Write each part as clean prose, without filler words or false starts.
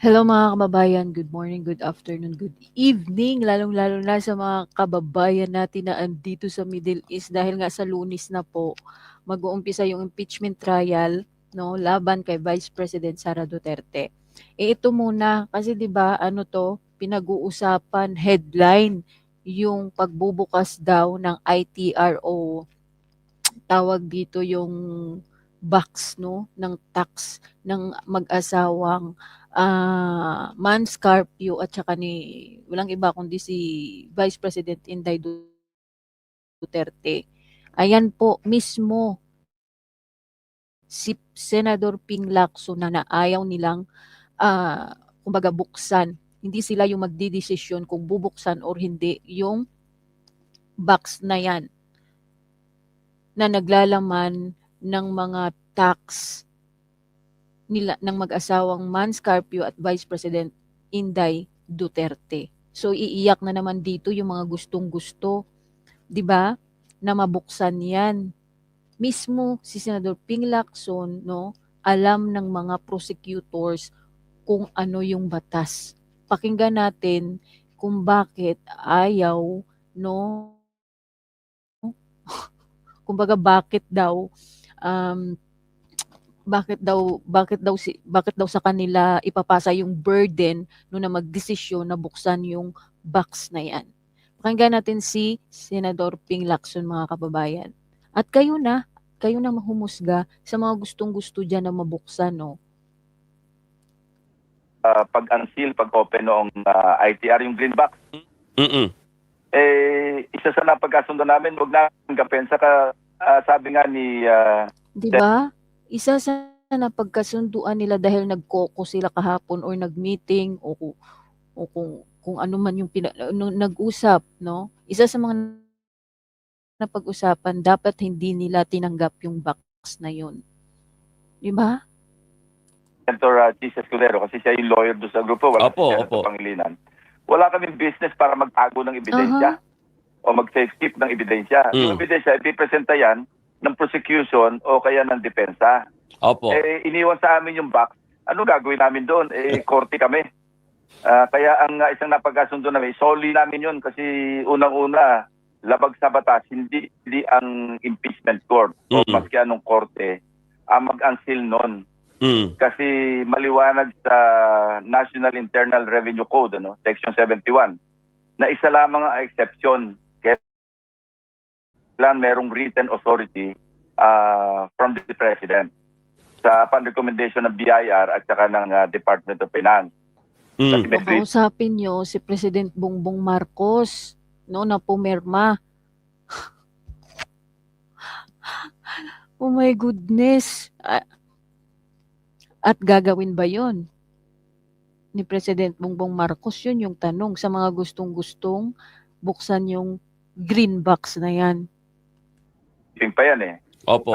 Hello mga kababayan, good morning, good afternoon, good evening, lalong-lalo na sa mga kababayan natin na andito sa Middle East dahil nga sa Lunes na po mag-uumpisa yung impeachment trial no laban kay Vice President Sara Duterte. Ito muna kasi 'di ba ano to, pinag-uusapan headline yung pagbubukas daw ng ITR o tawag dito yung box no ng tax ng mag-asawang Mans Carpio at saka ni walang iba kundi si Vice President Inday Duterte. Ayan po mismo si Senador Ping Lacson na ayaw nilang kumbaga buksan. Hindi sila yung magdidesisyon kung bubuksan or hindi yung box na yan na naglalaman ng mga tax nila ng mag-asawang Mans Carpio at Vice President Inday Duterte. So iiyak na naman dito yung mga gustong-gusto, 'di ba? Na mabuksan 'yan. Mismo si Senador Ping Lacson, no, alam ng mga prosecutors kung ano yung batas. Pakinggan natin kung bakit ayaw, no, kumbaga um, bakit daw sa kanila ipapasa yung burden no na magdesisyon na buksan yung box na yan. Pakinggan natin si Senador Ping Lacson mga kababayan. At kayo na mahumusga sa mga gustong-gusto dyan na mabuksan, no? Pag-unseal, pag-open noong ITR, yung green box, Mm. isa sa napagkasundo namin, huwag namin gapin. Saka sabi nga ni... Di ba? Isa sa napagkasunduan nila dahil nagkoko sila kahapon or nagmeeting o kung ano man yung nag-usap, no? Isa sa mga napag-usapan, dapat hindi nila tinanggap yung box na yun. Di ba? Senator Chis Escudero, kasi siya yung lawyer doon sa grupo, wala Opo, siya opo. sa Pangilinan. Wala kaming business para magtago ng ebidensya o mag-skip ng ebidensya. Yung ebidensya, ipipresenta yan ng prosecution o kaya ng depensa. Opo. Iniwan sa amin yung box. Ano gagawin namin doon? Korte kami. Kaya ang isang napagkasundo namin, solely namin yun kasi unang-una, labag sa batas, hindi ang impeachment court o maski anong korte ang mag-unseal nun. Kasi maliwanag sa National Internal Revenue Code, Section 71, na isa lamang ang exception. Kailan merong written authority from the President sa upon recommendation ng BIR at saka ng Department of Finance. Kausapin nyo si President Bongbong Marcos, no, na pumirma. Oh my goodness. At gagawin ba yon ni President Bongbong Marcos? Yun yung tanong sa mga gustong-gustong buksan yung green box na yan. Yung pa yan Opo.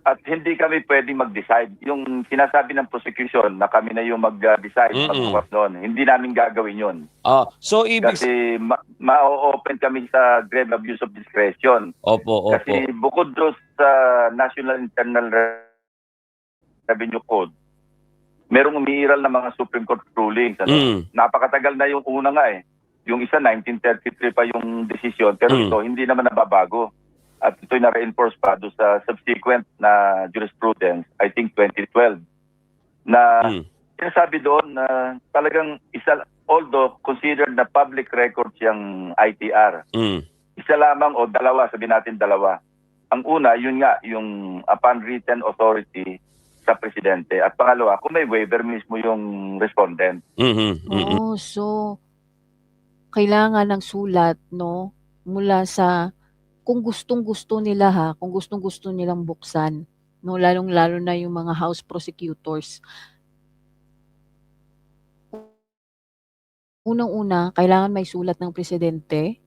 At hindi kami pwedeng mag-decide. Yung sinasabi ng prosecution na kami na yung mag-decide, magbukas noon, hindi namin gagawin yun. So ibig... Kasi ma-open kami sa grave abuse of discretion. Opo. Kasi bukod doon sa National Internal Revenue Code, merong umiiral na mga Supreme Court rulings. Napakatagal na yung una nga Yung isa, 1933 pa yung desisyon, pero ito, hindi naman nababago. At ito'y na-reinforce pa doon sa subsequent na jurisprudence, I think 2012, na sinasabi doon na talagang although considered na public record siyang ITR, isa lamang o dalawa, sabihin natin dalawa. Ang una, yun nga, yung upon written authority sa presidente. At pangalawa, kung may waiver mismo yung respondent. So kailangan ng sulat, no, mula sa kung gustong-gusto nila kung gustong-gusto nilang buksan, no, lalong-lalo na yung mga House prosecutors. Unang-una, kailangan may sulat ng presidente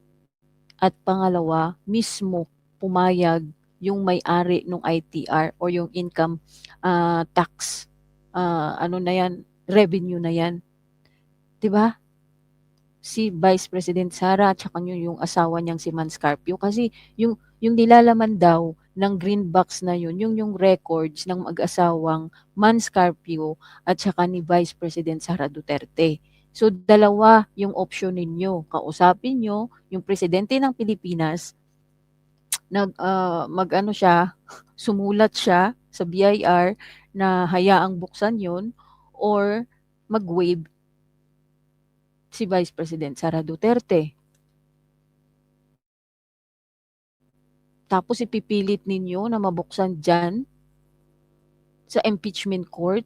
at pangalawa, mismo pumayag yung may-ari ng ITR o yung income tax, ano na yan, revenue na yan. 'Di ba? si Vice President Sara at saka yung asawa niyang si Manscarpio kasi yung nilalaman daw ng green box na yung records ng mag-asawang Manscarpio at saka ni Vice President Sara Duterte. So dalawa yung option ninyo. Kausapin nyo yung presidente ng Pilipinas, mag-ano siya, sumulat siya sa BIR na hayaang buksan yon or mag-waive si Vice President Sara Duterte. Tapos ipipilit ninyo na mabuksan dyan sa impeachment court.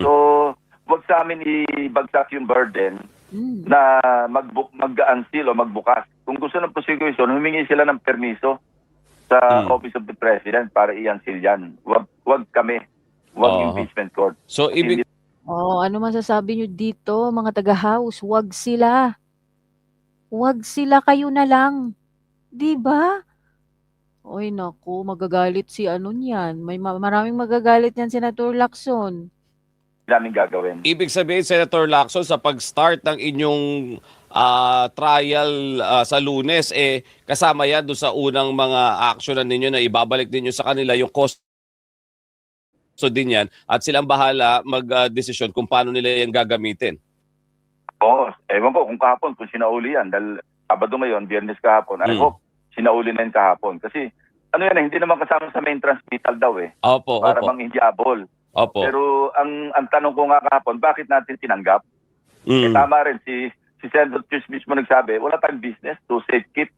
So, wag sa amin ibagsak yung burden na mag-unseal o magbukas. Kung gusto ng prosecution, humingi sila ng permiso sa Office of the President para i-unseal yan. Wag kami. Wag impeachment court. So, ano masasabi nyo dito, mga taga-house? Wag sila. Wag sila, kayo na lang. Diba? Oy, naku, magagalit si ano niyan. Maraming magagalit niyan, Senator Lacson. Daming gagawin. Ibig sabihin, Senator Lacson, sa pag-start ng inyong trial sa Lunes, kasama yan doon sa unang mga aksyonan ninyo na ibabalik ninyo sa kanila yung cost. So din yan, at silang bahala mag-desisyon kung paano nila yan gagamitin. Oo, ewan ko kung kahapon, kung sinauli yan. Dahil Sabado ngayon, Biyernes kahapon. I hope sinauli na yun kahapon. Kasi ano yan, hindi naman kasama sa main transmittal daw Opo, para opo. manghihabol. Opo. Pero ang tanong ko nga kahapon, bakit natin tinanggap? Tama rin, si Senator Chus mismo nagsabi, wala tayong business to safekeep,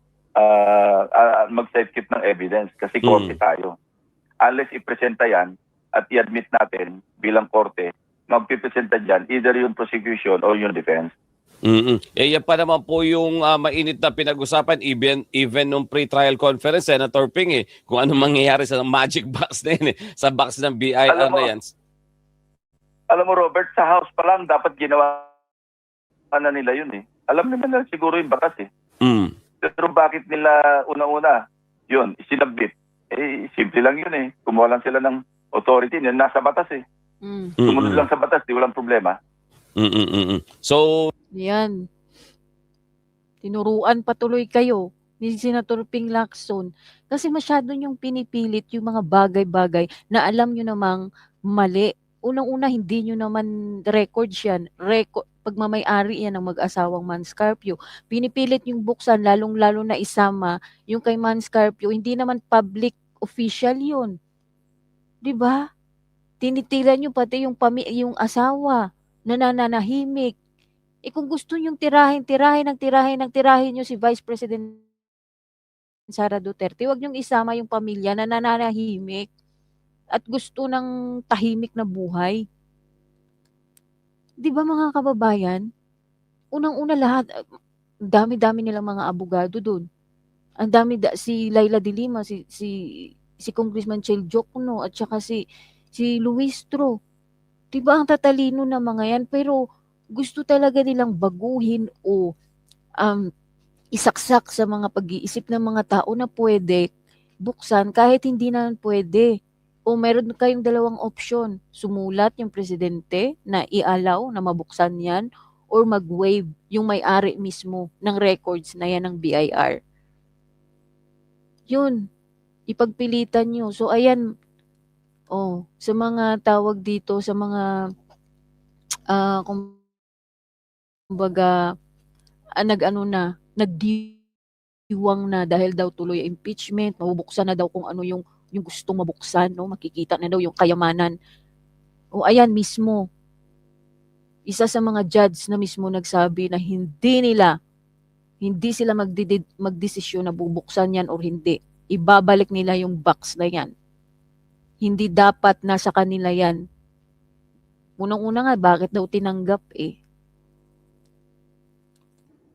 mag-safekeep ng evidence kasi korte tayo. Unless ipresenta yan at i-admit natin bilang korte, magpipresenta dyan either yung prosecution or yung defense. Yan pa naman po yung mainit na pinag-usapan even nung pre-trial conference, Senator Ping, kung ano mangyayari sa magic box na yun, sa box ng BIR na yan. Alam mo, Robert, sa House pa lang dapat ginawa na nila yun Alam naman nila siguro yung batas Pero bakit nila una-una yun, sinabit? Simple lang yun Kumuha lang sila ng authority, yun nasa batas Sumunod lang sa batas, di walang problema. So, yan. Tinuruan patuloy kayo ni Senator Ping Lacson kasi masyado niyong pinipilit yung mga bagay-bagay na alam nyo namang mali. Unang-una, hindi nyo naman records yan. Pagmamay-ari yan ng mag-asawang Manscarpio. Pinipilit yung buksan, lalong-lalo na isama yung kay Manscarpio. Hindi naman public official yun. Diba? Tinitira nyo pati yung asawa na nananahimik. Kung gusto nyong tirahin nyo si Vice President Sara Duterte, huwag nyong isama yung pamilya na nananahimik at gusto ng tahimik na buhay. Di ba mga kababayan? Unang-una lahat, dami-dami nilang mga abogado doon. Ang dami, si Laila de Lima, si Congressman Chel Jokno, at saka si Luistro. Di ba ang tatalino na mga yan? Pero gusto talaga nilang baguhin o isaksak sa mga pag-iisip ng mga tao na pwede buksan kahit hindi na pwede. O meron kayong dalawang opsyon. Sumulat yung presidente na i-allow na mabuksan yan or mag-waive yung may-ari mismo ng records na yan ng BIR. Yun. Ipagpilitan nyo. So ayan, sa mga tawag dito, sa mga kumbaga, nagdiwang na dahil daw tuloy impeachment, mabubuksan na daw kung ano yung gustong mabuksan, no? Makikita na daw yung kayamanan. Ayan mismo, isa sa mga judge na mismo nagsabi na hindi sila magdesisyon na bubuksan yan or hindi. Ibabalik nila yung box na yan. Hindi dapat nasa kanila yan. Unang-una nga, bakit daw tinanggap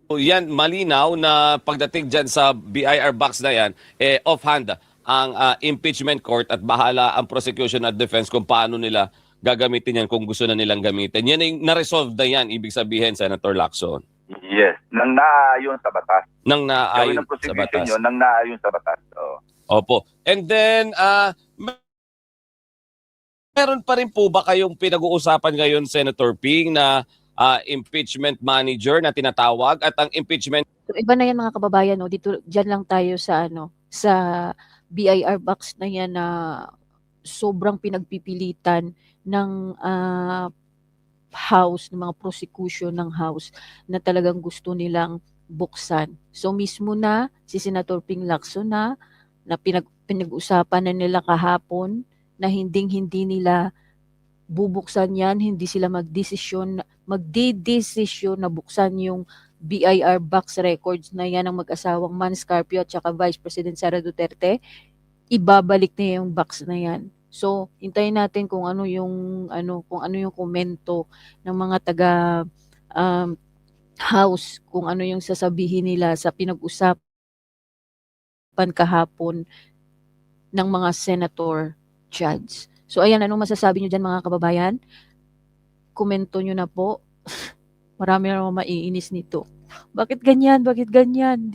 yan, malinaw na pagdating dyan sa BIR box na yan, offhand ang impeachment court at bahala ang prosecution at defense kung paano nila gagamitin yan kung gusto na nilang gamitin. Yan ay na-resolve na yan, ibig sabihin, Senator Lacson. Yes, nang naaayon sa batas. Nang naaayon sa batas. Yun, nang naaayon sa batas. Opo. And then, meron pa rin po ba kayong pinag-uusapan ngayon, Senator Ping, na impeachment manager na tinatawag, at ang impeachment So iba na yan mga kababayan, no? Dito diyan lang tayo sa ano, sa BIR box na yan na sobrang pinagpipilitan ng House, ng mga prosecution ng House na talagang gusto nilang buksan. So mismo na si Senator Ping Lacson na pinag-usapan na nila kahapon na hindi nila bubuksan yan, hindi sila magdesisyon na buksan yung BIR box records na yan ng mag-asawang Manscarpio at saka Vice President Sara Duterte. Ibabalik na yung box na yan. So, hintayin natin kung ano yung komento ng mga taga House, kung ano yung sasabihin nila sa pinag-usapan kahapon ng mga senator judge. So ayan, anong masasabi nyo dyan mga kababayan? Komento nyo na po. Marami na naman maiinis nito. Bakit ganyan? Bakit ganyan?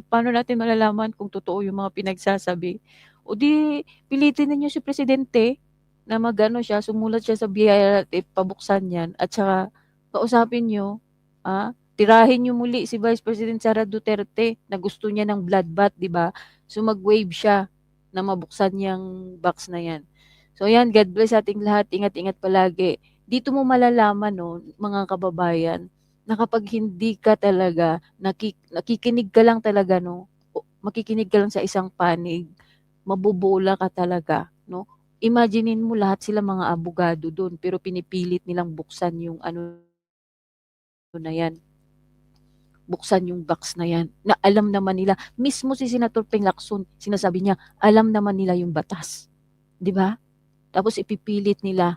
Paano natin malalaman kung totoo yung mga pinagsasabi? O di, pilitin ninyo si Presidente na sumulat siya sa BIR at ipabuksan yan. At saka, kausapin nyo, tirahin nyo muli si Vice President Sara Duterte na gusto niya ng bloodbath, di ba? So mag-wave siya na mabuksan yung box na yan. So yan, God bless ating lahat. Ingat-ingat palagi. Dito mo malalaman, no, mga kababayan, na kapag hindi ka talaga, nakikinig ka lang talaga, no, makikinig ka lang sa isang panig, mabubola ka talaga, no. Imaginein mo lahat sila mga abogado doon, pero pinipilit nilang buksan yung na yan. Buksan yung box na yan, na alam naman nila, mismo si Senator Ping Lacson, sinasabi niya, alam naman nila yung batas. Di ba? Tapos ipipilit nila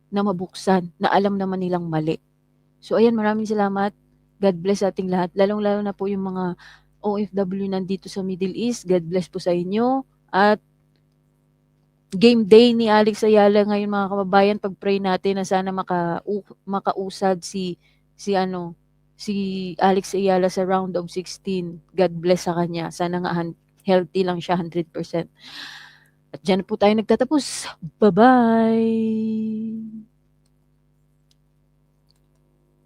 na mabuksan, na alam naman nilang mali. So ayan, maraming salamat. God bless ating lahat. Lalong-lalo na po yung mga OFW nandito sa Middle East. God bless po sa inyo. At game day ni Alex Ayala ngayon mga kababayan. Pag-pray natin na sana makausad si Alex Ayala sa round of 16. God bless sa kanya. Sana nga healthy lang siya 100%. At dyan po tayo nagtatapos. Bye-bye!